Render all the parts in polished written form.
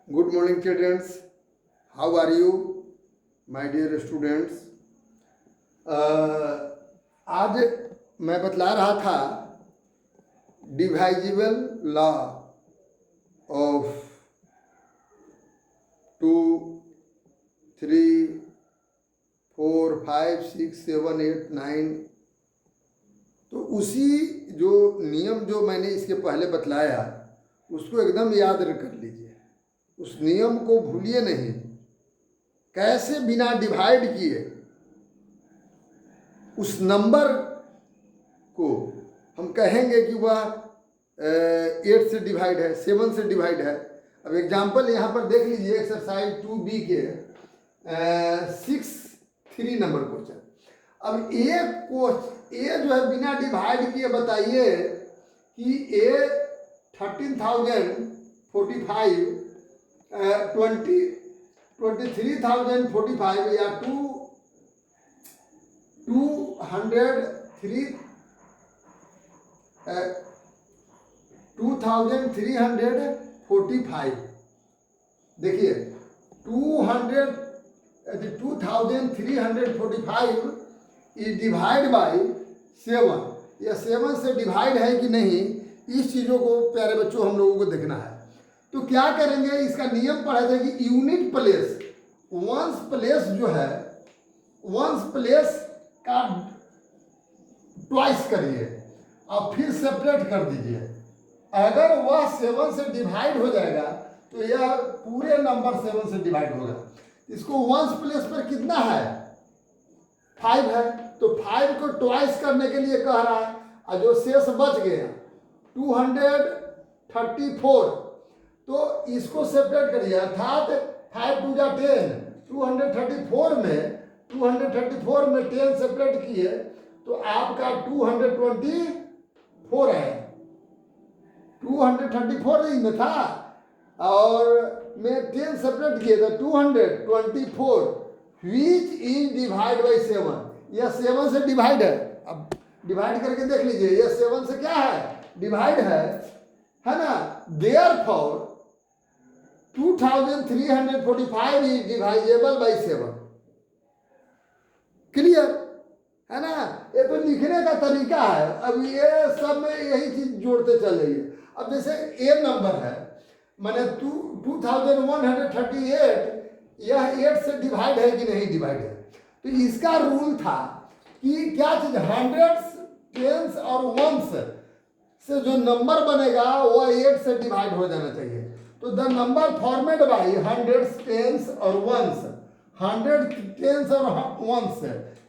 Good morning, children. How are you, my dear students? आज मैं बतला रहा था डिवाइजिबल लॉ ऑफ 2, 3, 4, 5, 6, 7, 8, 9। तो उसी जो नियम जो मैंने इसके पहले बतलाया उसको एकदम याद कर लीजिए, उस नियम को भूलिए नहीं। कैसे बिना डिवाइड किए उस नंबर को हम कहेंगे कि वह 8 से डिवाइड है, 7 से डिवाइड है। अब एग्जाम्पल यहाँ पर देख लीजिए, एक्सरसाइज 2B के 6-3 नंबर क्वेश्चन। अब ए जो है बिना डिवाइड किए बताइए कि ए 13,045 23,045 या 2,345। देखिए 2,345 इज डिवाइड बाई 7। यह 7 से डिवाइड है कि नहीं, इस चीज़ों को प्यारे बच्चों हम लोगों को देखना है। तो क्या करेंगे, इसका नियम पढ़े थे कि यूनिट प्लेस, वंस प्लेस जो है, वंस प्लेस का ट्वाइस करिए और फिर सेपरेट कर दीजिए। अगर वह 7 से डिवाइड हो जाएगा तो यह पूरे नंबर 7 से डिवाइड होगा। इसको वंस प्लेस पर कितना है, 5 है, तो 5 को ट्वाइस करने के लिए कह रहा है। और जो शेष बच गया 234, तो इसको सेपरेट करिए, अर्थात 5 2 जा 10, 234 में 10 सेपरेट किए तो आपका 224 है। 234 में था और मैं 10 सेपरेट किए तो 224, विच इज डिवाइड बाई 7। यह 7 से डिवाइड है। अब डिवाइड करके देख लीजिए, यह 7 से क्या है, डिवाइड है ना। Therefore 2,345 is divisible by 7। Clear है ना। ये तो लिखने का तरीका है। अब ये सब में यही चीज जोड़ते चलेंगे। अब जैसे ए नंबर है, माने 2,138, यह 8 से डिवाइड है कि नहीं डिवाइड है। तो इसका रूल था कि क्या चीज, हंड्रेड्स, टेंस और वंस से जो नंबर बनेगा वो 8 से डिवाइड हो जाना चाहिए। तो the number format by hundreds, tens और वंस, 100, 10 और 1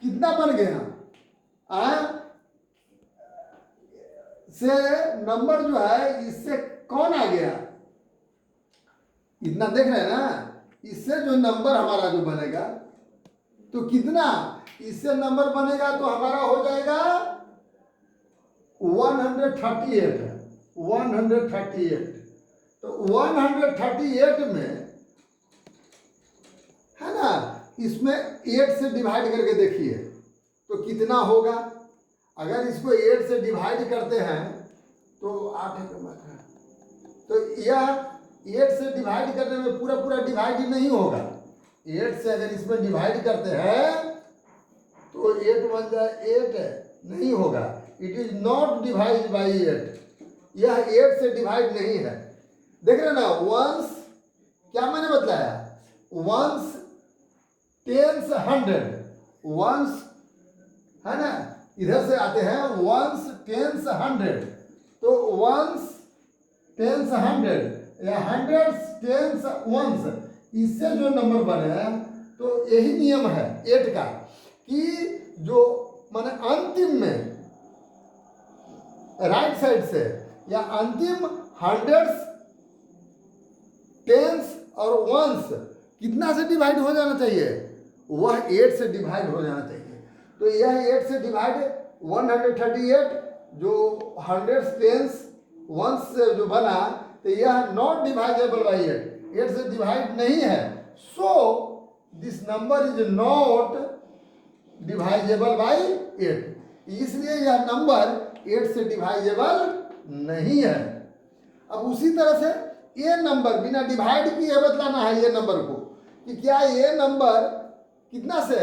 कितना बन गया से नंबर जो है, इससे कौन आ गया, इतना देख रहे हैं ना। इससे जो नंबर हमारा जो बनेगा तो कितना, इससे नंबर बनेगा तो हमारा हो जाएगा 138 है, 138। तो 138 में है ना, इसमें 8 से डिवाइड करके देखिए तो कितना होगा। अगर इसको 8 से डिवाइड करते हैं तो 8 है, तो यह 8 से डिवाइड करने में पूरा पूरा डिवाइड नहीं होगा। 8 से अगर इसमें डिवाइड करते हैं तो 8 बन जाए 8 नहीं होगा। It is not divide by 8। यह 8 से डिवाइड नहीं है। देख रहे ना, वंस क्या मैंने बताया, वंस, टेंस, 100, वंस है ना, इधर से आते हैं वंस, टेंस, 100। तो वंस, टेंस, 100 या हंड्रेड्स, टेंस, वंस, इससे जो नंबर बने तो यही नियम है 8 का कि जो माने अंतिम में राइट साइड से या अंतिम हंड्रेड्स, टेंस और वंस कितना से डिवाइड हो जाना चाहिए, वह 8 से डिवाइड हो जाना चाहिए। तो यह 8 से डिवाइड 138 जो हंड्रेड्स, टेंस, वंस से जो बना, तो यह नॉट डिवाइजेबल बाई 8 से डिवाइड नहीं है। So this number is not divisible by 8, इसलिए यह नंबर 8 से डिवाइजेबल नहीं है। अब उसी तरह से ये नंबर बिना डिवाइड किए बतलाना है ये नंबर को कि क्या ये नंबर कितना से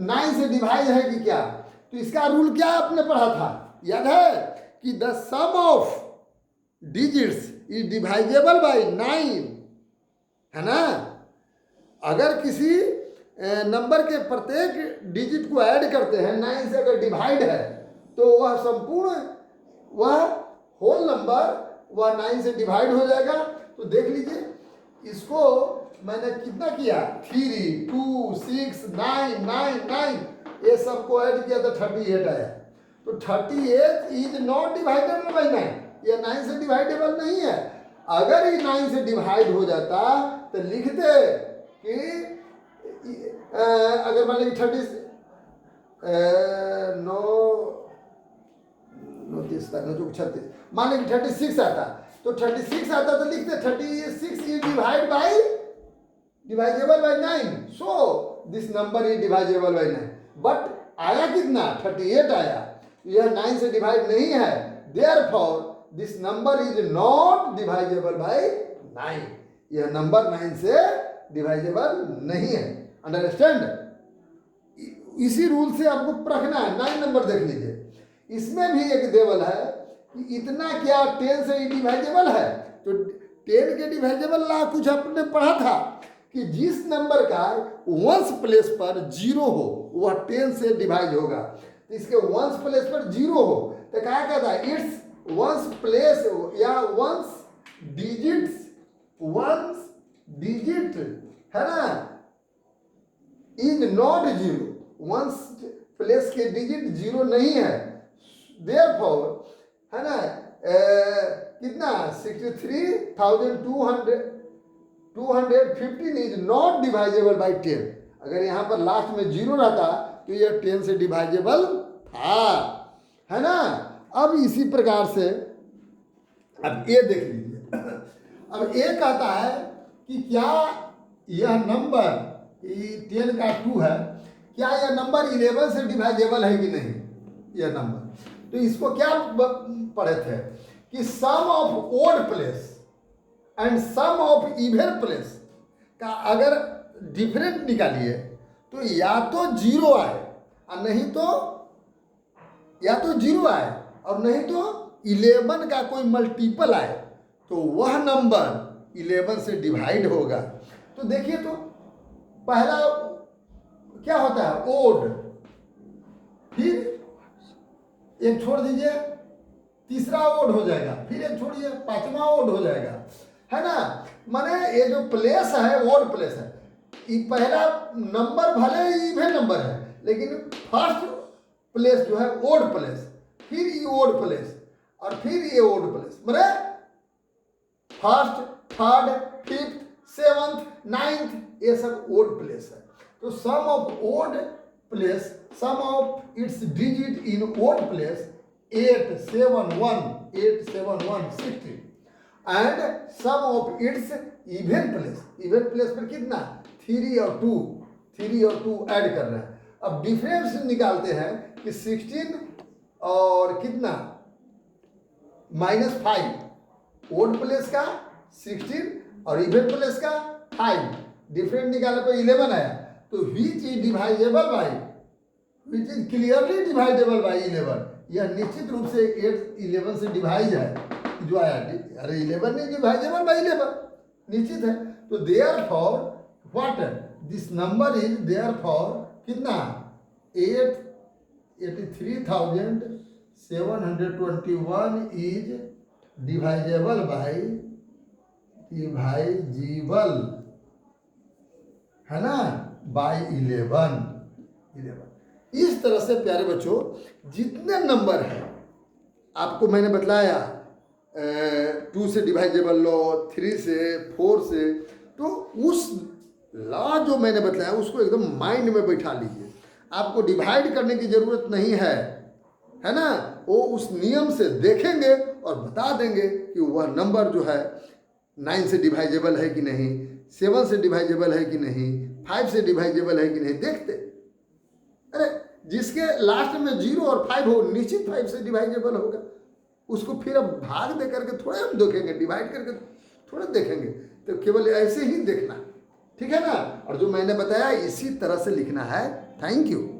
9 से डिवाइड है कि क्या। तो इसका रूल क्या आपने पढ़ा था, याद है कि the sum of digits is divisible by 9, है ना। अगर किसी नंबर के प्रत्येक डिजिट को ऐड करते हैं 9 से अगर डिवाइड है तो वह संपूर्ण वह होल नंबर वह 9 से डिवाइड हो जाएगा। तो देख लीजिए इसको मैंने कितना किया 3, 2, 6, 9, 9, 9 ये सबको ऐड किया तो 38 आया। तो 38 इज नॉट डिवाइडेबल बाई 9, ये 9 से डिवाइडेबल नहीं है। अगर ये 9 से डिवाइड हो जाता तो लिखते कि अगर मान लीजिए 36 मान लीजिए 36 आता तो 36 आता तो लिखते 36 is divide by divisible by 9, so this number is divisible by 9। But आया कितना 38 आया, यह 9 से डिवाइड नहीं है, therefore this number is not divisible by 9, यह नंबर 9 से डिवाइजेबल नहीं है। अंडरस्टैंड। इसी रूल से आपको परखना है। 9 नंबर देख लीजिए, इसमें भी एक टेबल है कि इतना क्या 10 से डिवाइजेबल है। तो 10 के डिवाइजेबल ला कुछ आपने पढ़ा था कि जिस नंबर का वंस प्लेस पर 0 हो वह 10 से डिवाइड होगा। तो इसके वंस प्लेस पर 0 हो तो क्या कहता है, इट्स वंस प्लेस या वंस डिजिट है ना, इज नॉट 0, वंस प्लेस के डिजिट 0 नहीं है, देयरफॉर है ना कितना 63,215 इज नॉट डिवाइजेबल बाई 10। अगर यहाँ पर लास्ट में 0 रहता तो यह 10 से डिवाइजेबल था, है ना। अब इसी प्रकार से अब ये देख लीजिए। अब ये कहता है कि क्या यह नंबर 10 का 2 है, क्या यह नंबर 11 से डिवाइजेबल है कि नहीं यह नंबर। तो इसको क्या पढ़े थे कि sum of odd place and sum of even place का अगर डिफरेंट निकालिए तो या तो 0 आए और नहीं तो या तो 0 आए और नहीं तो 11 का कोई मल्टीपल आए तो वह नंबर 11 से डिवाइड होगा। तो देखिए तो पहला क्या होता है ओड, फिर एक छोड़ दीजिए तीसरा ओड हो जाएगा, फिर एक छोड़िए पांचवा ओड हो जाएगा, है ना। माने ये जो प्लेस है ओड प्लेस है, ये पहला नंबर भले इवन नंबर है लेकिन फर्स्ट प्लेस जो है ओड प्लेस, फिर ये ओड प्लेस और फिर ये ओड प्लेस, माने first, third, fifth, seventh, ninth ये सब ओड प्लेस है। तो sum of odd place, sum of its digit in odd place 8, 7, 1 60 and sum of its even place, even place पर कितना 3 और 2 ऐड कर रहे हैं। अब डिफरेंस निकालते हैं कि 16 और कितना -5 ओड प्लेस का 16 और इवन प्लेस का 5, डिफरेंट निकालने पर 11 आया। तो which is divisible by, which is clearly dividable by 11, यह निश्चित रूप से 8 11 से डिवाइड है जो आया। अरे 11 नहीं डिवाइजेबल बाई 11 निश्चित है। तो therefore what this number is therefore कितना 83,721 इज डिवाइजेबल बाई डिवाइजेबल है ना बाई 11। इस तरह से प्यारे बच्चों जितने नंबर हैं आपको मैंने बतलाया 2 से डिवाइजेबल लो, 3 से, 4 से, तो उस लॉ जो मैंने बताया उसको एकदम माइंड में बैठा लीजिए। आपको डिवाइड करने की ज़रूरत नहीं है ना। वो उस नियम से देखेंगे और बता देंगे कि वह नंबर जो है 9 से डिवाइजेबल है कि नहीं, 7 से डिवाइजेबल है कि नहीं, 5 से डिवाइजेबल है कि नहीं, देखते। अरे जिसके लास्ट में 0 और 5 हो निश्चित 5 से डिवाइजेबल होगा। उसको फिर अब भाग दे करके थोड़े हम देखेंगे, डिवाइड करके थोड़ा देखेंगे, तो केवल ऐसे ही देखना, ठीक है ना। और जो मैंने बताया इसी तरह से लिखना है। Thank you.